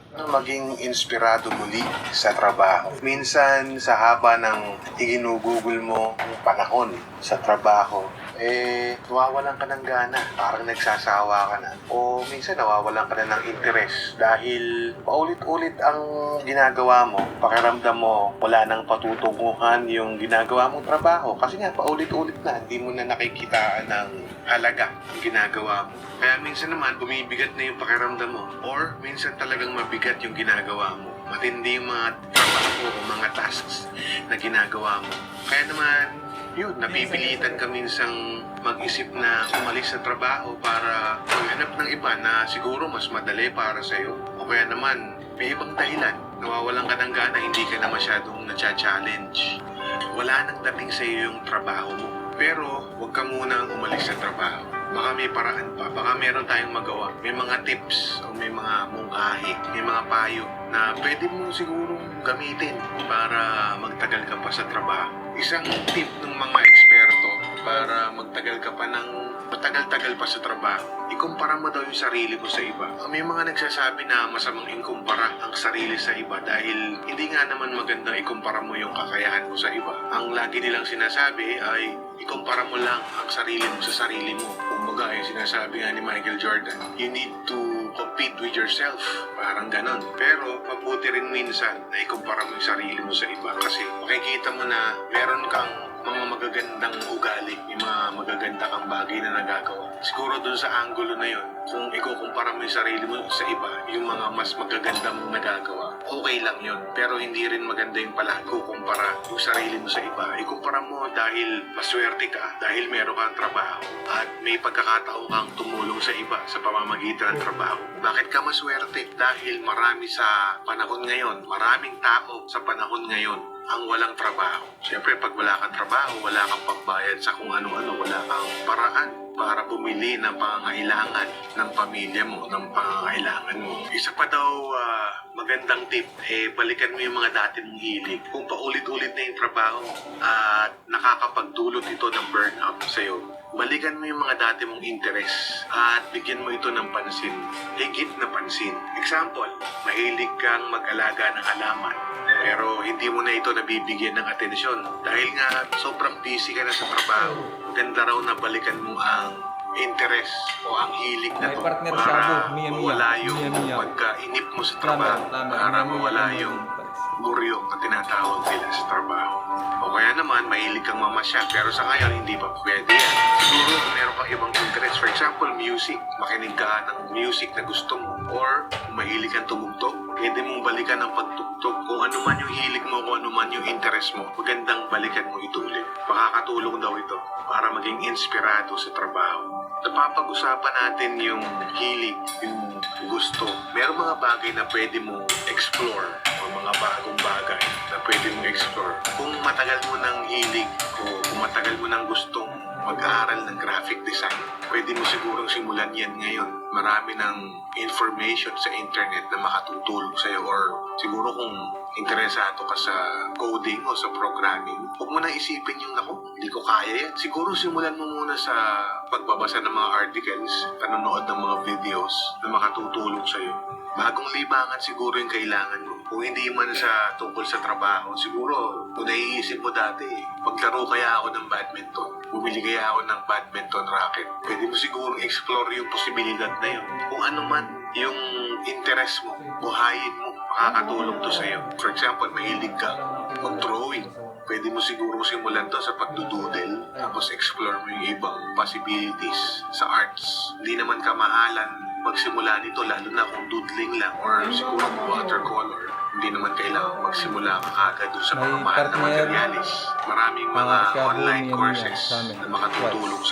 Maging inspirado muli sa trabaho. Minsan sa haba ng iginugugol mo ang panahon sa trabaho, nawawalan ka ng gana, parang nagsasawa ka na. O minsan nawawalan ka na ng interes dahil paulit-ulit ang ginagawa mo, pakiramdam mo wala nang patutunguhan yung ginagawa mong trabaho kasi nga paulit-ulit na, hindi mo na nakikitaan ng halaga ang ginagawa mo. Kaya minsan naman bumibigat na yung pakiramdam mo or minsan talagang mabigat yung ginagawa mo. Matindi yung mga trabaho o mga tasks na ginagawa mo. Kaya naman, yun, napipilitan ka minsang mag-isip na umalis sa trabaho para maghanap ng iba na siguro mas madali para sa'yo. O kaya naman, may ibang dahilan. Nawawalan ka ng gana, hindi ka na masyadong na-challenge. Wala nang dating sa'yo yung trabaho mo. Pero, huwag ka munang umalis sa trabaho. Baka may paraan pa, baka meron tayong magawa. May mga tips o may mga mungkahi, may mga payo na pwede mo sigurong gamitin para magtagal ka pa sa trabaho. Isang tip ng mga eksperto para magtagal ka pa ng matagal-tagal pa sa trabaho, ikumpara mo daw yung sarili mo sa iba. May mga nagsasabi na masamang ikumpara ang sarili sa iba dahil hindi nga naman maganda ikumpara mo yung kakayahan mo sa iba. Ang lagi nilang sinasabi ay ikumpara mo lang ang sarili mo sa sarili mo. Kumbaga, yung sinasabi nga ni Michael Jordan, you need to compete with yourself. Parang ganon. Pero, mabuti rin minsan na ikumpara mo yung sarili mo sa iba kasi makikita mo na meron kang mga magagandang ugali, may mga magaganda kang bagay na nagagawa. Siguro dun sa angulo na yun, kung ikukumpara mo yung sarili mo sa iba, yung mga mas magaganda mong nagagawa, okay lang yun. Pero hindi rin maganda yung palagi kukumpara yung sarili mo sa iba. Ikumpara mo dahil maswerte ka, dahil meron kang trabaho, at may pagkakataon kang tumulong sa iba sa pamamagitan ng trabaho. Bakit ka maswerte? Dahil marami sa panahon ngayon, maraming tao sa panahon ngayon ang walang trabaho. Siyempre, pag wala kang trabaho, wala kang pagbayad sa kung ano-ano, wala kang paraan para bumili ng pangangailangan ng pamilya mo, ng pangangailangan mo. Isa pa daw magandang tip, balikan mo yung mga dati mong hilig. Kung paulit-ulit na yung trabaho at nakakapagdulot ito ng burnout sa'yo, balikan mo yung mga dati mong interes at bigyan mo ito ng pansin. Higit na pansin. Example, mahilig kang mag-alaga ng halaman pero hindi mo na ito nabibigyan ng atensyon dahil nga sobrang busy ka na sa trabaho. Ganda raw na balikan mo ang interest o ang hilig na to para mawala yung pagkainip mo sa trabaho, para mawala yung buryong na tinatawag nila sa trabaho. O kaya naman, mahilig kang mamasyal pero sa ngayon hindi pa pwede yan. Siguro kung meron kang ibang interest, for example, music, makinig ka ng music na gusto mo, or kung mahilig kang tumugtog, pwede mong balikan ang pagtugtog. Kung ano man yung hilig mo, kung ano man yung interest mo, magandang balikan mo ito ulit. Makakatulong daw ito para maging inspirado sa trabaho. Napapag-usapan natin yung hilig, yung gusto. Merong mga bagay na pwede mong explore o mga bagong bagay na pwede mong explore. Kung matagal mo ng hilig o kung matagal mo ng gustong mag-aaral ng graphic design, pwede mo sigurong simulan yan ngayon. Marami ng information sa internet na makatutulong sa'yo, or siguro kung interesado ka sa coding o sa programming, huwag mo na isipin yung hindi ko kaya yan. Siguro simulan mo muna sa pagbabasa ng mga articles, panonood ng mga videos na makatutulong sa'yo. Bagong libangan siguro yung kailangan mo. Kung hindi man sa tungkol sa trabaho, siguro kung naiisip mo dati, maglaro kaya ako ng badminton, bumili kaya ako ng badminton racket. Pwede mo siguro explore yung posibilidad na yun. Kung ano man yung interest mo, buhayin mo, makakatulong to sa'yo. For example, mahilig ka mag-drawing. Pwede mo siguro simulan to sa pagdududel, tapos explore mo yung ibang possibilities sa arts. Hindi naman kamahalan magsimula nito, lalo na kung doodling lang or siguro watercolor. Hindi naman kailangan magsimula ka agad doon sa mga mahal na materialis. Maraming mga online courses na makatutulong sa